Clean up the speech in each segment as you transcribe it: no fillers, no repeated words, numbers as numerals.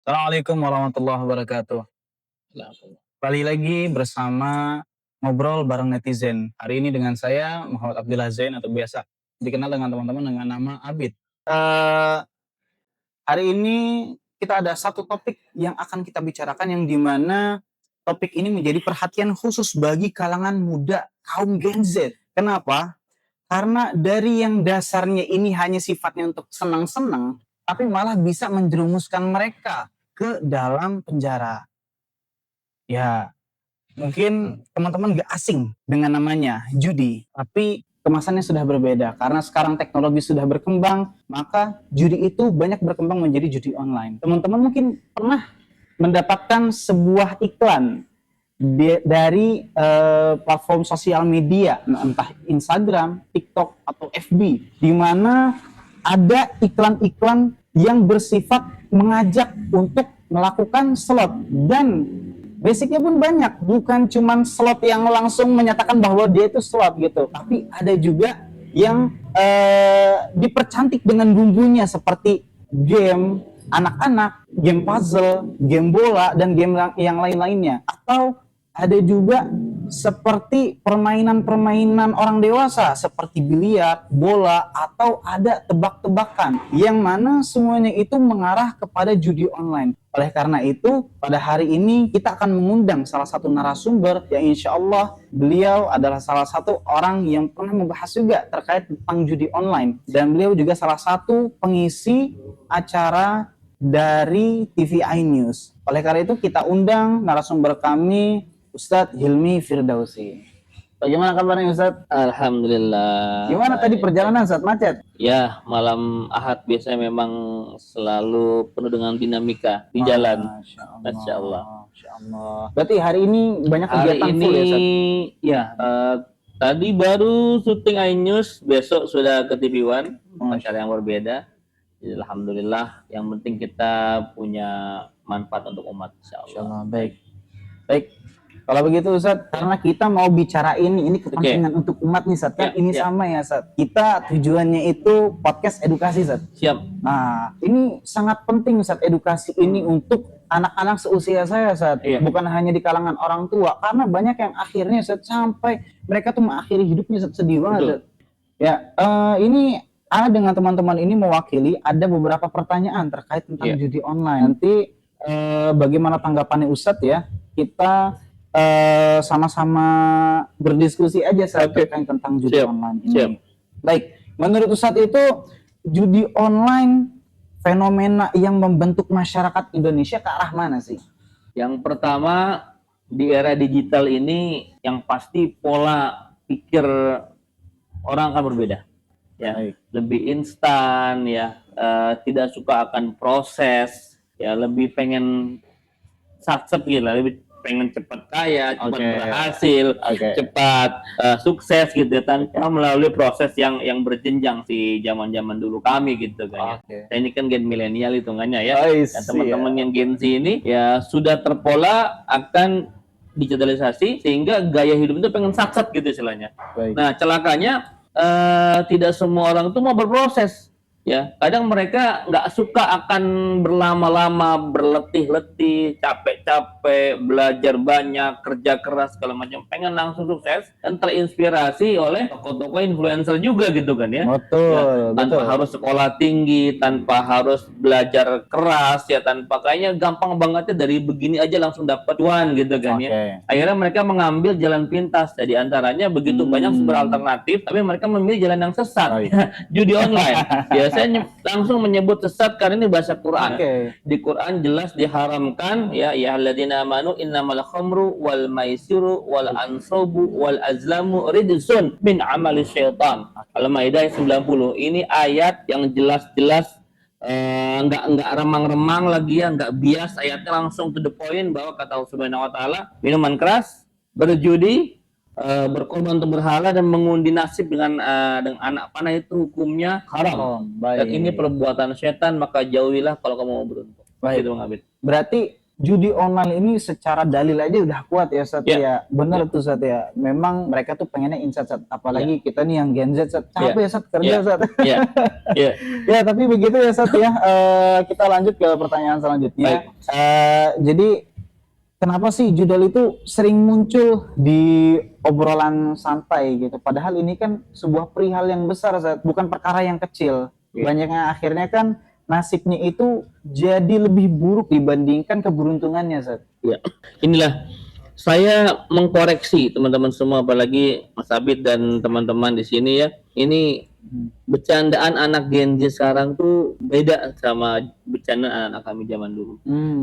Assalamualaikum warahmatullahi wabarakatuh. Kembali lagi bersama Ngobrol Bareng Netizen. Hari ini dengan saya Muhammad Abdillah Zain atau biasa dikenal dengan teman-teman dengan nama Abid. Hari ini kita ada satu topik yang akan kita bicarakan yang dimana topik ini menjadi perhatian khusus bagi kalangan muda kaum Gen Z. Kenapa? Karena dari yang dasarnya ini hanya sifatnya untuk senang-senang, tapi malah bisa menjerumuskan mereka ke dalam penjara. Ya, mungkin teman-teman gak asing dengan namanya judi, tapi kemasannya sudah berbeda karena sekarang teknologi sudah berkembang, maka judi itu banyak berkembang menjadi judi online. Teman-teman mungkin pernah mendapatkan sebuah iklan dari platform sosial media, entah Instagram, TikTok atau FB, di mana ada iklan-iklan yang bersifat mengajak untuk melakukan slot, dan basicnya pun banyak, bukan cuman slot yang langsung menyatakan bahwa dia itu slot gitu, tapi ada juga yang dipercantik dengan bumbunya seperti game anak-anak, game puzzle, game bola, dan game yang lain-lainnya. Atau ada juga seperti permainan-permainan orang dewasa seperti biliar, bola, atau ada tebak-tebakan yang mana semuanya itu mengarah kepada judi online. Oleh karena itu, pada hari ini kita akan mengundang salah satu narasumber yang insya Allah beliau adalah salah satu orang yang pernah membahas juga terkait tentang judi online, dan beliau juga salah satu pengisi acara dari TV iNews. Oleh karena itu kita undang narasumber kami, Ustadz Hilmi Firdausi. Bagaimana kabarnya Ustadz? Alhamdulillah. Gimana tadi perjalanan saat macet? Ya, malam Ahad biasanya memang selalu penuh dengan dinamika di jalan. Masya Allah. Masya Allah. Berarti hari ini banyak Hari kegiatan ini full ya Ustadz? ya, tadi baru syuting iNews, besok sudah ke TV One, acara yang berbeda. Jadi, alhamdulillah, yang penting kita punya manfaat untuk umat, insya Allah. Baik. Kalau begitu Ustadz, karena kita mau bicara ini kepentingan untuk umat nih Ustadz, kan ini sama ya Ustadz. Kita tujuannya itu podcast edukasi Ustadz. Siap. Nah, ini sangat penting Ustadz, edukasi ini untuk anak-anak seusia saya Ustadz. Bukan hanya di kalangan orang tua, karena banyak yang akhirnya Ustadz sampai mereka tuh mengakhiri hidupnya Ustadz, sedih banget Ustadz. Ya, ini Ana dengan teman-teman ini mewakili ada beberapa pertanyaan terkait tentang judi online. Nanti bagaimana tanggapannya Ustadz ya? Kita sama-sama berdiskusi aja saat terkait tentang judi online ini. Baik, menurut Ustadz itu judi online fenomena yang membentuk masyarakat Indonesia ke arah mana sih? Yang pertama, di era digital ini yang pasti pola pikir orang akan berbeda. Ya, lebih instan ya, tidak suka akan proses, ya lebih pengen satsep gitu, lebih pengen cepat kaya, cepat berhasil, cepat sukses gitu ya, tanpa melalui proses yang berjenjang si zaman-zaman dulu kami gitu kan ya. Saya ini kan gen milenial hitungannya ya. Dan teman-teman yang Gen Z ini ya sudah terpola akan digitalisasi sehingga gaya hidup itu pengen satsep gitu istilahnya. Nah, celakanya tidak semua orang itu mau berproses. Ya, kadang mereka nggak suka akan berlama-lama, berletih-letih, capek-capek, belajar banyak, kerja keras segala macam, pengen langsung sukses dan terinspirasi oleh tokoh-tokoh influencer juga gitu kan ya. Betul, tanpa harus sekolah tinggi, tanpa harus belajar keras ya, tanpa kayaknya gampang banget ya dari begini aja langsung dapat cuan gitu kan ya. Akhirnya mereka mengambil jalan pintas, jadi antaranya begitu banyak sumber alternatif, tapi mereka memilih jalan yang sesat, judi online. Biasanya langsung menyebut sesat karena ini bahasa Quran. Di Quran jelas diharamkan ya alladzina amanu innamal khamru wal maisiru wal ansabu wal azlamu ridsun min amali syaitan. Al-Maidah 90. Ini ayat yang jelas-jelas nggak remang-remang lagi ya, nggak bias, ayatnya langsung to the point bahwa kata Allah Subhanahu wa taala, minuman keras, berjudi, berkorban untuk berhala dan mengundi nasib dengan anak panah itu hukumnya haram. Dan ini perbuatan setan, maka jauhilah kalau kamu mau beruntung. Baik. Gitu, Bang Abid. Berarti judi online ini secara dalil aja udah kuat ya Sat ya. Bener tuh Sat ya. Memang mereka tuh pengennya insight Sat. Apalagi kita nih yang Gen Z Sat. Capek ya Sat kerja Sat. Ya tapi begitu ya Sat ya. Kita lanjut ke pertanyaan selanjutnya. Jadi kenapa sih judul itu sering muncul di obrolan santai gitu? Padahal ini kan sebuah perihal yang besar Sat. Bukan perkara yang kecil. Banyaknya akhirnya kan nasibnya itu jadi lebih buruk dibandingkan keberuntungannya, Zat. Ya, inilah saya mengkoreksi teman-teman semua, apalagi Mas Abid dan teman-teman di sini ya. Ini bercandaan anak Gen Z sekarang tuh beda sama bercandaan anak kami zaman dulu.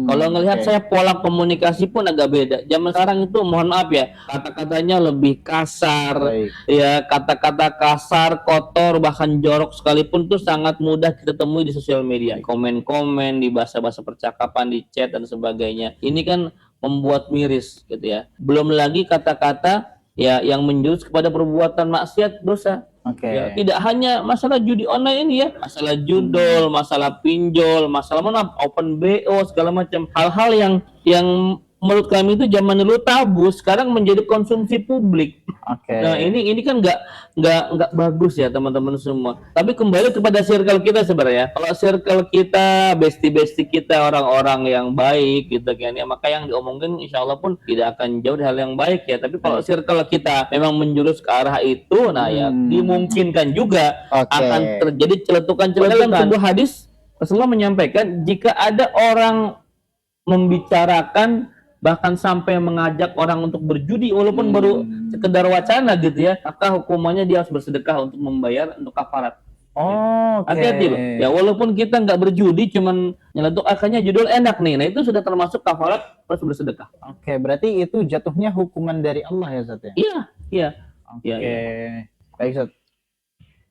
Kalau ngelihat saya pola komunikasi pun agak beda. Zaman sekarang itu mohon maaf ya, kata-katanya lebih kasar, ya kata-kata kasar, kotor, bahkan jorok sekalipun tuh sangat mudah kita temui di sosial media. Komen-komen di bahasa-bahasa percakapan, di chat dan sebagainya. Ini kan membuat miris gitu ya. Belum lagi kata-kata ya yang menjurus kepada perbuatan maksiat, dosa. Ya, tidak hanya masalah judi online ini ya, masalah judol, masalah pinjol, masalah open BO segala macam hal-hal yang menurut kami itu zaman dulu tabu, sekarang menjadi konsumsi publik. Nah ini kan nggak bagus ya teman-teman semua. Tapi kembali kepada circle kita sebenarnya. Kalau circle kita, bestie kita orang-orang yang baik gitu kan ya, maka yang diomongin insya Allah pun tidak akan jauh dari hal yang baik ya. Tapi kalau circle kita memang menjurus ke arah itu, nah ya dimungkinkan juga akan terjadi celetukan-celetukan. Dalam sebuah hadis Rasulullah menyampaikan jika ada orang membicarakan bahkan sampai mengajak orang untuk berjudi walaupun baru sekedar wacana gitu ya, maka hukumannya dia harus bersedekah untuk membayar untuk kafarat. Hati-hati loh. Ya walaupun kita nggak berjudi, cuman nyeletuk akhirnya judul enak nih, nah itu sudah termasuk kafarat harus bersedekah. Berarti itu jatuhnya hukuman dari Allah ya Zat ya? Iya. Baik Zat.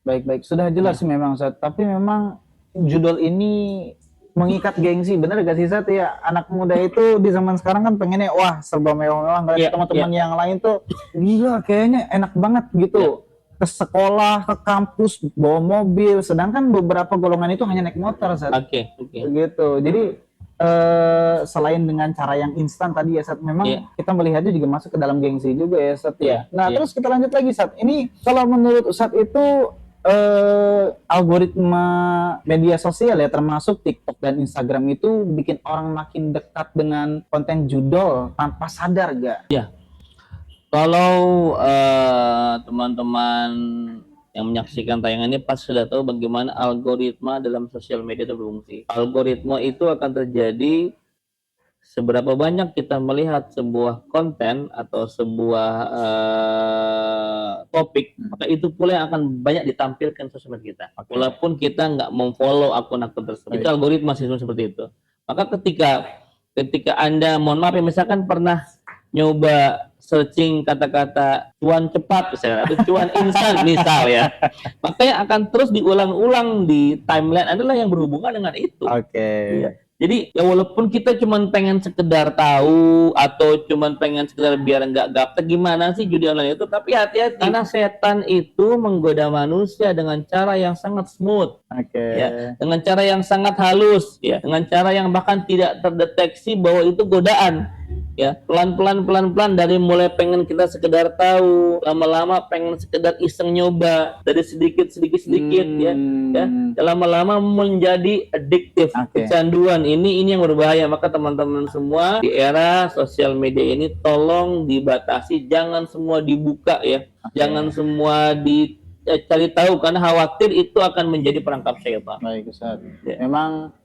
Baik. Sudah jelas sih memang Zat. Tapi memang judul ini mengikat gengsi, bener gak sih Zat ya? Anak muda itu di zaman sekarang kan pengennya wah serba mewah-mewah, ngeliat teman-teman yang lain tuh gila kayaknya enak banget gitu. Ke sekolah, ke kampus bawa mobil, sedangkan beberapa golongan itu hanya naik motor Zat. Gitu. Jadi selain dengan cara yang instan tadi ya Zat, memang kita melihatnya juga masuk ke dalam gengsi juga ya Zat ya. Nah terus kita lanjut lagi Zat. Ini kalau menurut Ustadz itu algoritma media sosial ya termasuk TikTok dan Instagram itu bikin orang makin dekat dengan konten judol tanpa sadar gak? Ya, kalau teman-teman yang menyaksikan tayangan ini pasti sudah tahu bagaimana algoritma dalam sosial media itu berfungsi. Algoritma itu akan terjadi seberapa banyak kita melihat sebuah konten atau sebuah topik, maka itu pula yang akan banyak ditampilkan sosmed kita. Walaupun kita nggak memfollow akun-akun tersebut. Itu algoritma sistem seperti itu. Maka ketika Anda, mohon maaf ya, misalkan pernah nyoba searching kata-kata cuan cepat misalnya, atau cuan instan misal ya, maka yang akan terus diulang-ulang di timeline adalah yang berhubungan dengan itu. Jadi ya walaupun kita cuma pengen sekedar tahu atau cuma pengen sekedar biar nggak gaptek gimana sih judi online itu, tapi hati-hati karena setan itu menggoda manusia dengan cara yang sangat smooth, ya, dengan cara yang sangat halus, ya, dengan cara yang bahkan tidak terdeteksi bahwa itu godaan. Ya, pelan-pelan dari mulai pengen kita sekedar tahu, lama-lama pengen sekedar iseng nyoba dari sedikit ya, lama-lama menjadi adiktif, kecanduan. Ini yang berbahaya. Maka teman-teman semua di era sosial media ini tolong dibatasi, jangan semua dibuka ya, jangan semua dicari tahu karena khawatir itu akan menjadi perangkap syaitan. Baik Ustaz. Memang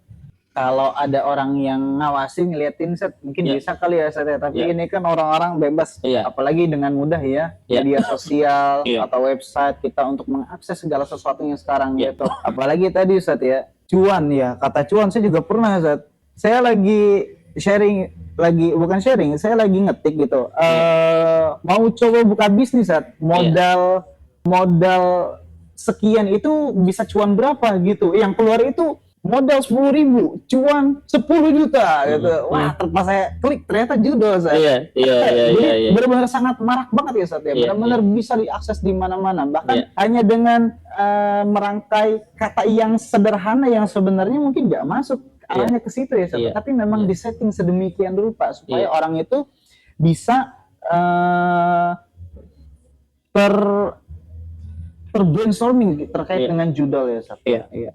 kalau ada orang yang ngawasin ngeliatin Set mungkin bisa kali ya Set ya, tapi ini kan orang-orang bebas, apalagi dengan mudah ya media sosial atau website kita untuk mengakses segala sesuatu yang sekarang gitu. Apalagi tadi Set ya, cuan ya, kata cuan saya juga pernah Set. Saya lagi saya lagi ngetik gitu, mau coba buka bisnis Set, modal sekian itu bisa cuan berapa gitu, yang keluar itu modal 10.000, cuan 10 juta gitu. Wah, pas saya klik ternyata judul saya. Jadi benar-benar sangat marak banget ya Ustaz ya. Benar-benar bisa diakses di mana-mana. Bahkan hanya dengan merangkai kata yang sederhana yang sebenarnya mungkin nggak masuk arahnya ke situ ya, Ustaz. Iya. Tapi memang disetting sedemikian rupa supaya orang itu bisa brainstorming terkait dengan judul ya, Ustaz. Iya.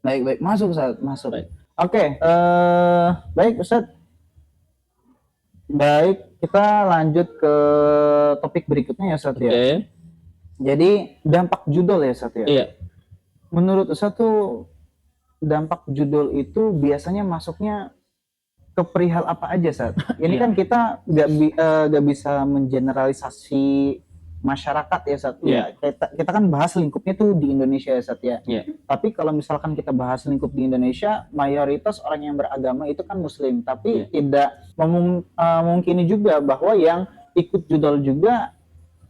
Baik, masuk Ustaz, masuk. Baik. Oke, baik Ustaz. Baik, kita lanjut ke topik berikutnya ya, Ustaz ya. Jadi dampak judul ya, Ustaz ya. Iya. Menurut Ustaz tuh dampak judul itu biasanya masuknya ke perihal apa aja, Ustaz? Ini kan kita nggak bisa mengeneralisasi masyarakat ya, Ustaz. Ya, kita kan bahas lingkupnya tuh di Indonesia ya, Ustaz ya. Tapi kalau misalkan kita bahas lingkup di Indonesia, mayoritas orang yang beragama itu kan Muslim. Tapi tidak memungkini juga bahwa yang ikut judul juga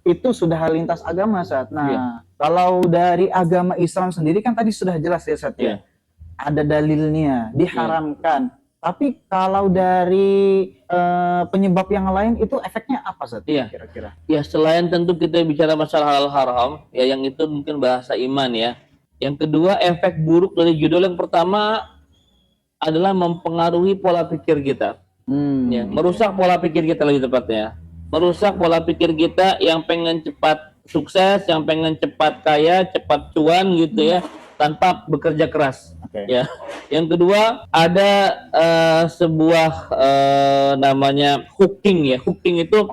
itu sudah lintas agama, Ustaz. Nah, kalau dari agama Islam sendiri kan tadi sudah jelas ya, Ustaz ya. Ada dalilnya, diharamkan. Tapi kalau dari penyebab yang lain itu efeknya apa, Ustaz? Kira-kira? Ya, selain tentu kita bicara masalah hal haram, ya yang itu mungkin bahasa iman ya. Yang kedua, efek buruk dari judul yang pertama adalah mempengaruhi pola pikir kita. Ya, merusak pola pikir kita lebih tepatnya. Merusak pola pikir kita yang pengen cepat sukses, yang pengen cepat kaya, cepat cuan gitu ya, tanpa bekerja keras. Ya. Yang kedua ada sebuah namanya hooking ya. Hooking itu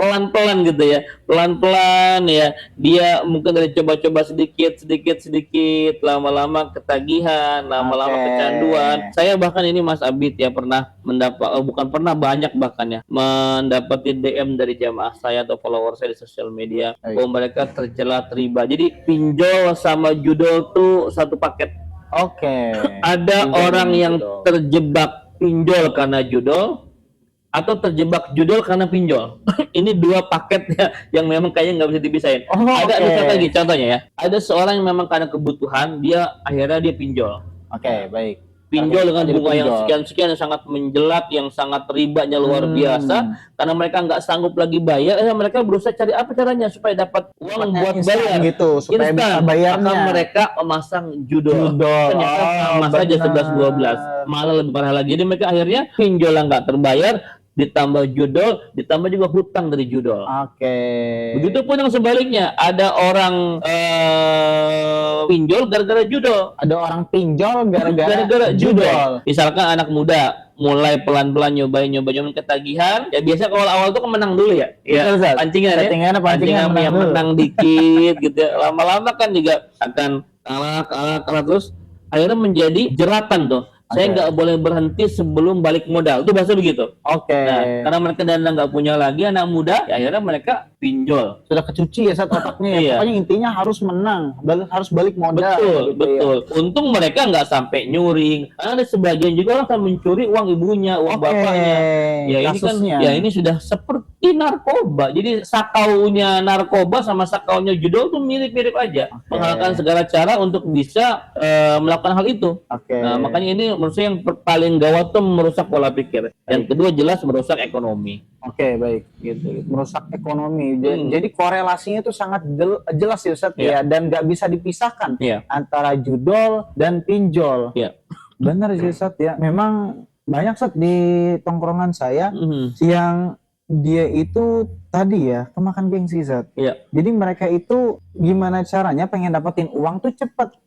pelan-pelan gitu ya. Pelan-pelan ya. Dia mungkin dari coba-coba sedikit, lama-lama ketagihan, lama-lama kecanduan. Saya bahkan ini Mas Abid ya pernah banyak bahkan ya mendapati DM dari jamaah saya atau follower saya di sosial media bahwa mereka terjerat riba. Jadi pinjol sama judul tuh satu paket. Ada orang yang terjebak pinjol karena judul atau terjebak judul karena pinjol. Ini dua paket ya, yang memang kayaknya nggak bisa dipisahin. Ada lagi contohnya ya. Ada seorang yang memang karena kebutuhan akhirnya dia pinjol. Baik. Pinjol dengan bunga yang sekian-sekian yang sangat menjelat, yang sangat ribanya luar biasa, karena mereka nggak sanggup lagi bayar, mereka berusaha cari apa caranya supaya dapat uang buat bayar gitu, supaya bisa bayarnya. Maka mereka memasang judul. Ternyata sama saja 11-12, malah lebih parah lagi. Jadi mereka akhirnya pinjol nggak terbayar, ditambah judul, ditambah juga hutang dari judul. Begitupun yang sebaliknya, ada orang pinjol gara-gara judul. Ada orang pinjol gara-gara judul. Misalkan anak muda mulai pelan-pelan nyobain ketagihan, ya biasa kalau awal tuh kan menang dulu ya. Pancingan menang dikit gitu ya. Lama-lama kan juga akan kalah terus akhirnya menjadi jeratan tuh. Saya nggak boleh berhenti sebelum balik modal. Itu bahasa begitu. Nah, karena mereka dana nggak punya lagi, anak muda, ya akhirnya mereka pinjol. Sudah kecuci ya otaknya. Pokoknya intinya harus menang, harus balik modal. Betul. Untung mereka nggak sampai nyuri. Karena ada sebagian juga orang akan mencuri uang ibunya, uang bapaknya. Ya ini kan, ini sudah seperti narkoba. Jadi sakaunya narkoba sama sakaunya judul tuh mirip-mirip aja. Menghalalkan segala cara untuk bisa melakukan hal itu. Nah, makanya ini menurut saya yang paling gawat tuh merusak pola pikir. Yang kedua jelas merusak ekonomi. Baik. Gitu. Merusak ekonomi. Jadi korelasinya itu sangat jelas ya, Ustaz ya, dan nggak bisa dipisahkan antara judul dan pinjol. Benar sih, Ustaz ya. Memang banyak, Ustaz, di tongkrongan saya yang dia itu tadi ya kemakan gengsi, Ustaz. Jadi mereka itu gimana caranya pengen dapetin uang tuh cepet.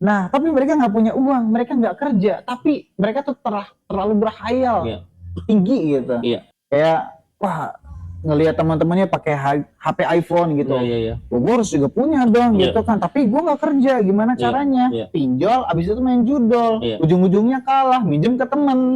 Nah, tapi mereka nggak punya uang, mereka nggak kerja, tapi mereka tuh terlalu berkhayal tinggi gitu. Kayak wah, ngelihat teman-temannya pakai HP iPhone gitu. Gue harus juga punya dong gitu kan. Tapi gue nggak kerja, gimana caranya? Pinjol, abis itu main judol. Ujung-ujungnya kalah, minjem ke temen.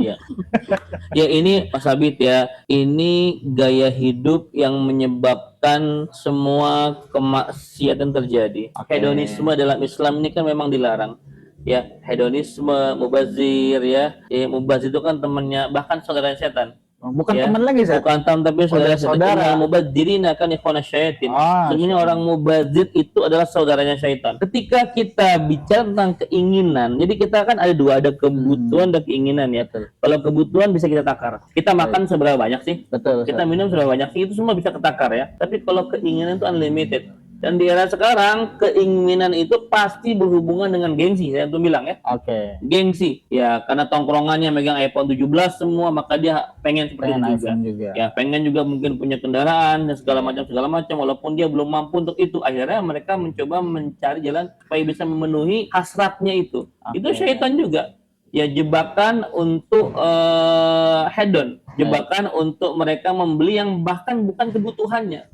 Ya ini Mas Abid ya, ini gaya hidup yang menyebabkan semua kemaksiatan terjadi. Hedonisme dalam Islam ini kan memang dilarang. Ya, hedonisme, mubazir ya. Mubazir itu kan temannya, bahkan saudara setan. Bukan teman lagi, Zat. Bukan teman, tapi saudara. Mubadzirina kan ikhwana syaitin. Sebenarnya orang mubadzir itu adalah saudaranya syaitan. Ketika kita bicara tentang keinginan, jadi kita kan ada dua, ada kebutuhan dan keinginan ya. Kalau kebutuhan bisa kita takar. Kita makan seberapa banyak sih? Betul. Kita minum seberapa banyak sih? Itu semua bisa ketakar ya. Tapi kalau keinginan itu unlimited. Dan di era sekarang keinginan itu pasti berhubungan dengan gengsi, saya tuh bilang ya. Oke. Gengsi ya, karena tongkrongannya megang iPhone 17 semua, maka dia pengen seperti Pengen itu juga. iPhone juga. Ya, pengen juga mungkin punya kendaraan dan segala macam walaupun dia belum mampu untuk itu. Akhirnya mereka mencoba mencari jalan supaya bisa memenuhi hasratnya itu. Itu Oke. syaitan juga. Ya, jebakan untuk hedon, jebakan untuk mereka membeli yang bahkan bukan kebutuhannya.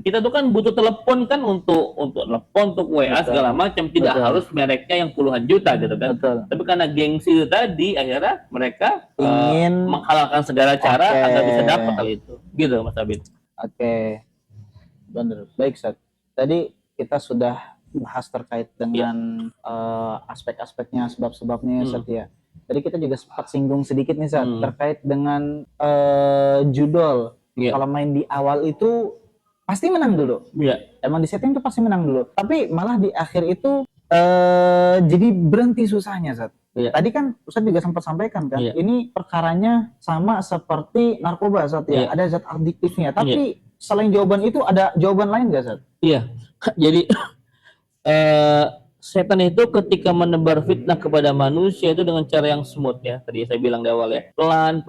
Kita tuh kan butuh telepon kan untuk telepon, untuk WA Betul. segala macam, tidak Betul. harus mereknya yang puluhan juta gitu kan. Betul. Tapi karena gengsi itu tadi, akhirnya mereka Ingin menghalalkan segala cara Oke. agar bisa dapat hal itu. Gitu Mas Abid. Oke. Benar. Baik, Sat. Tadi kita sudah bahas terkait dengan aspek-aspeknya, sebab-sebabnya, Sat ya. Tadi kita juga sempat singgung sedikit nih, Sat, terkait dengan judul. Iya. Kalau main di awal itu pasti menang dulu. Iya. Emang di setting itu pasti menang dulu. Tapi malah di akhir itu jadi berhenti susahnya, Sat. Iya. Tadi kan Ustaz juga sempat sampaikan kan, Iya. ini perkaranya sama seperti narkoba, Sat ya. Iya. Ada zat adiktifnya. Tapi selain jawaban itu ada jawaban lain nggak, Sat? Iya. Jadi setan itu ketika menebar fitnah kepada manusia itu dengan cara yang smooth ya. Tadi saya bilang di awal ya. Pelan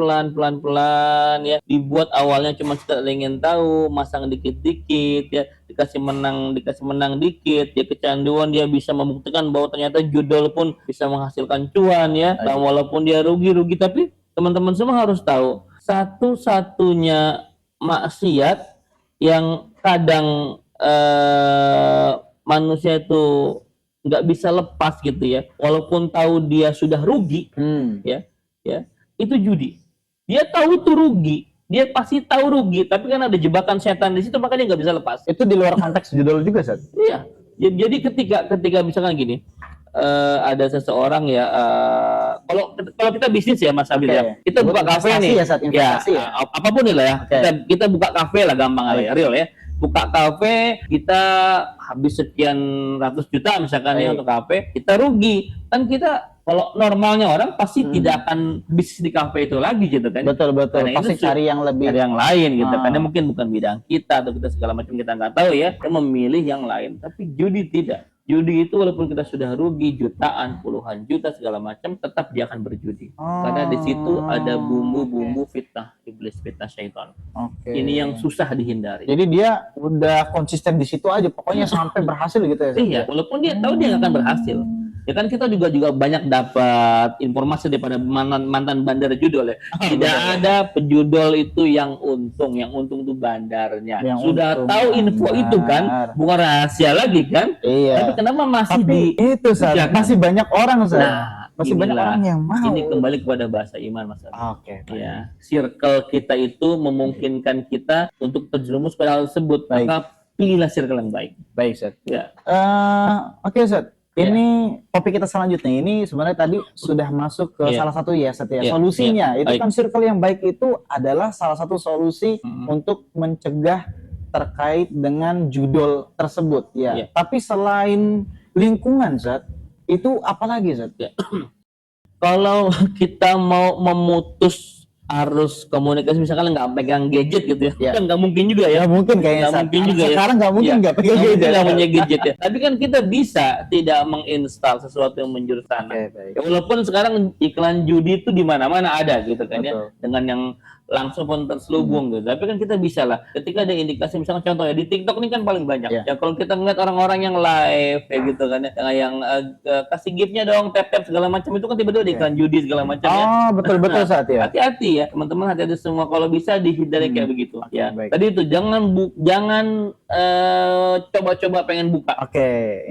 ya. Dibuat awalnya cuma sekedar ingin tahu, masang dikit-dikit ya, dikasih menang dikit, ya kecanduan, dia bisa membuktikan bahwa ternyata judul pun bisa menghasilkan cuan ya. Dan walaupun dia rugi, tapi teman-teman semua harus tahu, satu-satunya maksiat yang kadang manusia itu nggak bisa lepas gitu ya, walaupun tahu dia sudah rugi, ya itu judi. Dia tahu itu rugi, dia pasti tahu rugi, tapi kan ada jebakan setan di situ, makanya nggak bisa lepas. Itu di luar konteks judul juga, Sat? Iya. Jadi ketika misalkan gini, ada seseorang ya, kalau kita bisnis ya Mas Abil ya, kita buka kafe nih, ya, Sat, investasi ya. Apapun lah ya, kita buka kafe lah, gampang aja, real ya. Buka kafe, kita habis sekian ratus juta misalkan ya untuk kafe, kita rugi. Kan kita kalau normalnya orang pasti tidak akan bisnis di kafe itu lagi gitu kan. Betul. Karena Pasti cari yang lebih, cari yang lain gitu. Karena mungkin bukan bidang kita atau kita segala macam, kita nggak tahu ya. Kita memilih yang lain. Tapi judi tidak. Judi itu walaupun kita sudah rugi jutaan, puluhan juta segala macam, tetap dia akan berjudi. Karena di situ ada bumbu-bumbu fitnah iblis, fitnah syaitan. Ini yang susah dihindari. Jadi dia udah konsisten di situ aja, pokoknya sampai berhasil gitu ya. Iya, walaupun dia tahu dia nggak akan berhasil. Ya kan kita juga banyak dapat informasi daripada mantan bandar judul ya. Tidak ada pejudul itu yang untung itu bandarnya. Yang sudah untung tahu info bandar. itu kan, bukan rahasia lagi kan? Iya. Tapi kenapa masih itu, Sat, masih banyak orang, Sat. Nah, masih banyak orang yang mau. Ini kembali kepada bahasa iman, Mas. Oke. Ya, circle kita itu memungkinkan kita untuk terjerumus pada hal tersebut. Maka pilihlah circle yang baik. Baik, Sat. Ya. Oke, Sat. Ini topik kita selanjutnya. Ini sebenarnya tadi sudah masuk ke salah satu ya, Sat ya. Solusinya itu kan circle yang baik itu adalah salah satu solusi untuk mencegah terkait dengan judul tersebut ya. Tapi selain lingkungan, Zat, itu apa lagi, Zat? Kalau kita mau memutus arus komunikasi, misalkan nggak pegang gadget gitu ya, kan nggak mungkin juga ya. Mungkin kayaknya. Nggak mungkin juga sekarang nggak mungkin nggak pegang gadget. Nggak punya gadget ya. Tapi kan kita bisa tidak menginstal sesuatu yang menjurus sana. Ya, walaupun sekarang iklan judi itu di mana-mana ada gitu kan ya, dengan yang langsung pun terselubung gitu. Tapi kan kita bisa lah, ketika ada indikasi, misalnya contoh ya di TikTok ini kan paling banyak. Ya kalau kita ngeliat orang-orang yang live kayak gitu kan ya, yang kasih gift-nya dong, tap-tap segala macam, itu kan tiba-tiba di iklan judi segala macam ya. Betul Saat ya. Hati-hati ya teman-teman, hati-hati semua, kalau bisa dihindari kayak begitu. Ya. Tadi itu jangan coba-coba pengen buka.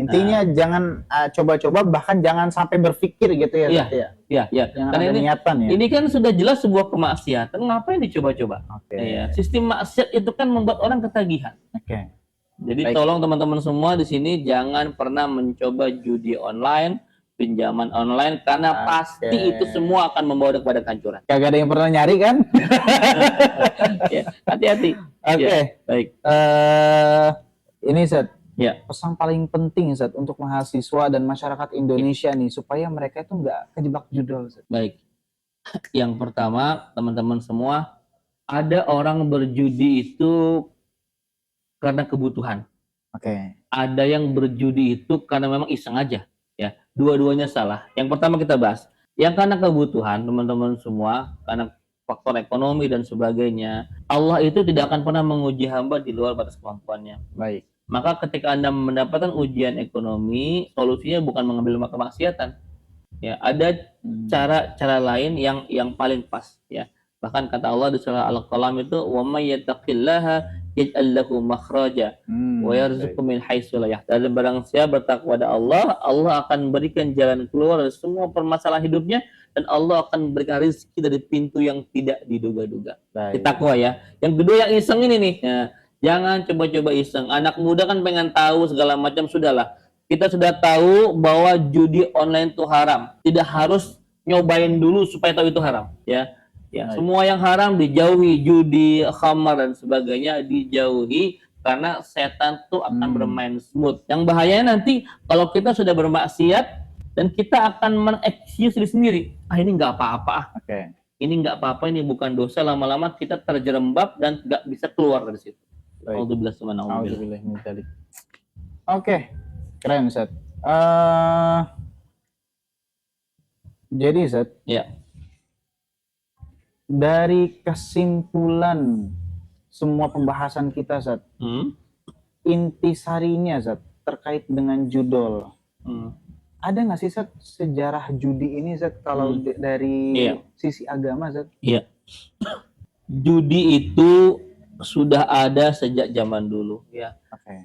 Intinya jangan coba-coba, bahkan jangan sampai berpikir gitu ya. Iya. Karena niatan ya. Ini kan sudah jelas sebuah kemaksiatan, ngapain dicoba-coba? Ya. Sistem maksiat itu kan membuat orang ketagihan. Jadi tolong teman-teman semua di sini jangan pernah mencoba judi online, pinjaman online, karena pasti itu semua akan membawa kepada kehancuran. Kagak ada yang pernah nyari kan? Hati-hati. Baik. Ini, Zat. Pesan paling penting, Zat, untuk mahasiswa dan masyarakat Indonesia nih, supaya mereka itu nggak kejebak judul, Zat. Baik. Yang pertama, teman-teman semua, ada orang berjudi itu karena kebutuhan. Oke. Ada yang berjudi itu karena memang iseng aja, ya. Dua-duanya salah. Yang pertama kita bahas, yang karena kebutuhan teman-teman semua, karena faktor ekonomi dan sebagainya, Allah itu tidak akan pernah menguji hamba di luar batas kemampuannya. Baik. Maka ketika Anda mendapatkan ujian ekonomi, solusinya bukan mengambil kemaksiatan. Ya, ada cara-cara lain yang paling pas, ya. Bahkan kata Allah di surah Al-Qalam itu, "Wa may yattaqillaha yaj'al lahu makhraja wa yarzuqhu min haitsu la yahtasib." Barang siapa bertakwa kepada Allah, Allah akan berikan jalan keluar dari semua permasalahan hidupnya, dan Allah akan berikan rezeki dari pintu yang tidak diduga-duga. Takwa, ya. Yang kedua yang iseng ini nih. Ya, jangan coba-coba iseng. Anak muda kan pengen tahu segala macam, sudahlah. Kita sudah tahu bahwa judi online itu haram. Tidak harus nyobain dulu supaya tahu itu haram, ya. Ya, semua yang haram dijauhi, judi, khamar dan sebagainya dijauhi, karena setan tuh akan bermain smooth. Yang bahayanya nanti kalau kita sudah bermaksiat dan kita akan mengexcuse diri sendiri. Ah, ini nggak apa-apa. Oke. Ini nggak apa-apa, ini bukan dosa. Lama-lama kita terjerembab dan nggak bisa keluar dari situ. Alhamdulillah. Oke, keren Ustaz. Jadi Ustaz, ya, dari kesimpulan semua pembahasan kita Ustaz, intisarinya Ustaz terkait dengan judul, ada nggak sih Ustaz sejarah judi ini Ustaz kalau dari sisi agama Ustaz? Iya. Judi itu sudah ada sejak zaman dulu, ya.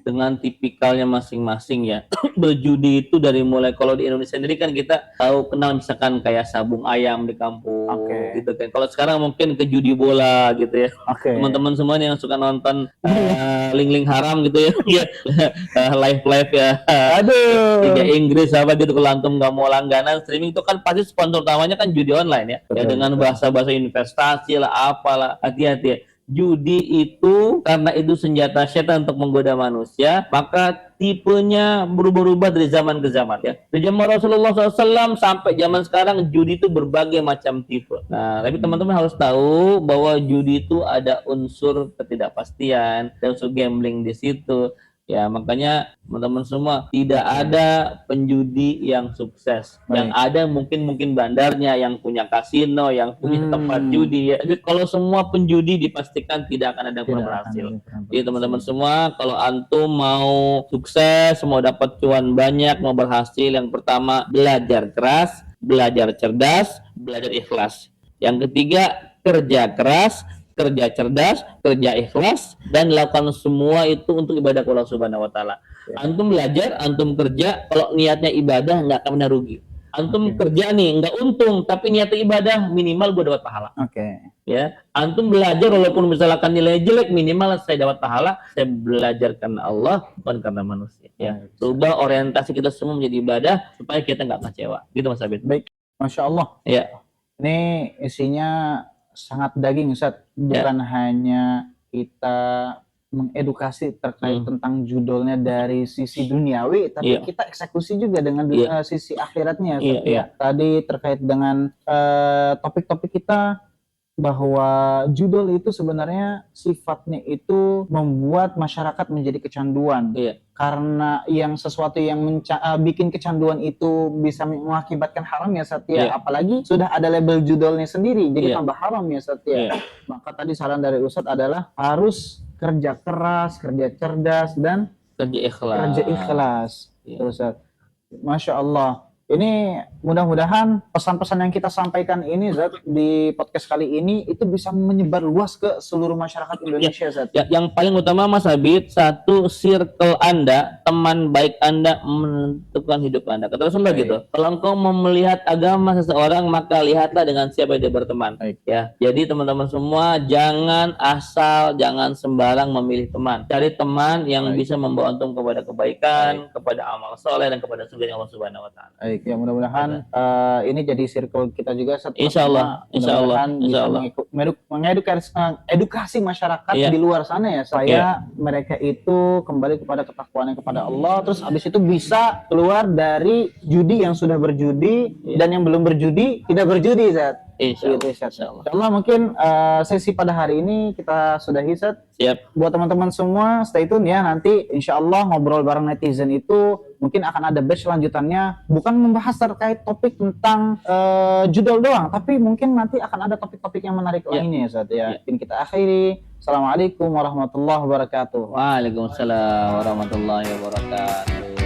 Dengan tipikalnya masing-masing, ya. Berjudi itu dari mulai, kalau di Indonesia sendiri kan kita tahu kenal misalkan kayak sabung ayam di kampung, gitu kan. Kalau sekarang mungkin ke judi bola gitu, ya. Teman-teman semuanya yang suka nonton link-link haram gitu, ya. Live ya. Liga Inggris apa gitu, kalau antum nggak mau langganan streaming itu kan pasti sponsor utamanya kan judi online, ya. Ya, dengan bahasa-bahasa investasi lah, apalah. Hati-hati, ya. Judi itu karena itu senjata setan untuk menggoda manusia, maka tipenya berubah-ubah dari zaman ke zaman, ya. Dari zaman Rasulullah SAW sampai zaman sekarang judi itu berbagai macam tipe. Nah, tapi teman-teman harus tahu bahwa judi itu ada unsur ketidakpastian dan unsur gambling di situ. Ya, makanya teman-teman semua, tidak ada penjudi yang sukses. Yang ada mungkin bandarnya yang punya kasino, yang punya tempat judi, ya. Jadi kalau semua penjudi dipastikan tidak akan ada yang berhasil. Jadi teman-teman semua, kalau antum mau sukses, mau dapat cuan banyak, mau berhasil, yang pertama belajar keras, belajar cerdas, belajar ikhlas. Yang ketiga kerja keras, kerja cerdas, kerja ikhlas, dan lakukan semua itu untuk ibadah Allah Subhanahu wa taala. Antum belajar, antum kerja, kalau niatnya ibadah nggak akan pernah rugi. Antum kerja nih nggak untung, tapi niatnya ibadah, minimal gue dapat pahala. Ya, antum belajar walaupun misalkan nilai jelek, minimal saya dapat pahala, saya belajar karena Allah, bukan karena manusia. Ya, rubah orientasi kita semua menjadi ibadah supaya kita nggak kecewa. Gitu Mas Abid. Baik, Masya Allah. Ya. Ini isinya sangat daging Ustaz, bukan hanya kita mengedukasi terkait tentang judulnya dari sisi duniawi, tapi kita eksekusi juga dengan sisi akhiratnya Ustaz. Tadi terkait dengan topik-topik kita, bahwa judul itu sebenarnya sifatnya itu membuat masyarakat menjadi kecanduan. Karena yang sesuatu yang bikin kecanduan itu bisa mengakibatkan haram, ya Satya. Apalagi sudah ada label judulnya sendiri, jadi tambah haram, ya Satya. Maka tadi saran dari Ustadz adalah harus kerja keras, kerja cerdas, dan kerja ikhlas. Terus, Masya Allah. Ini mudah-mudahan pesan-pesan yang kita sampaikan ini Zat, di podcast kali ini itu bisa menyebar luas ke seluruh masyarakat Indonesia Zat. Yang paling utama Mas Habib, satu, circle Anda, teman baik Anda menentukan hidup Anda. Kata Rasulullah gitu. Kalau engkau mau melihat agama seseorang, maka lihatlah dengan siapa dia berteman. Ya. Jadi teman-teman semua, jangan jangan sembarang memilih teman. Cari teman yang bisa membawa antum kepada kebaikan, kepada amal soleh, dan kepada surga Allah Subhanahu wa taala. Ya, mudah-mudahan ini jadi circle kita juga setelah Insya Allah mengedukasi masyarakat di luar sana, ya, supaya mereka itu kembali kepada ketakwaan kepada Allah, terus habis itu bisa keluar dari judi yang sudah berjudi dan yang belum berjudi tidak berjudi, Zat. Insya Gitu, Allah. Ustaz. Insya Allah. Insyaallah mungkin sesi pada hari ini kita sudahi, Ustaz. Siap. Buat teman-teman semua stay tune ya, nanti insya Allah ngobrol bareng netizen itu mungkin akan ada batch lanjutannya, bukan membahas terkait topik tentang judul doang, tapi mungkin nanti akan ada topik-topik yang menarik lainnya ya, Ustaz ya. Mungkin kita akhiri. Assalamualaikum warahmatullahi wabarakatuh. Waalaikumsalam warahmatullahi wabarakatuh.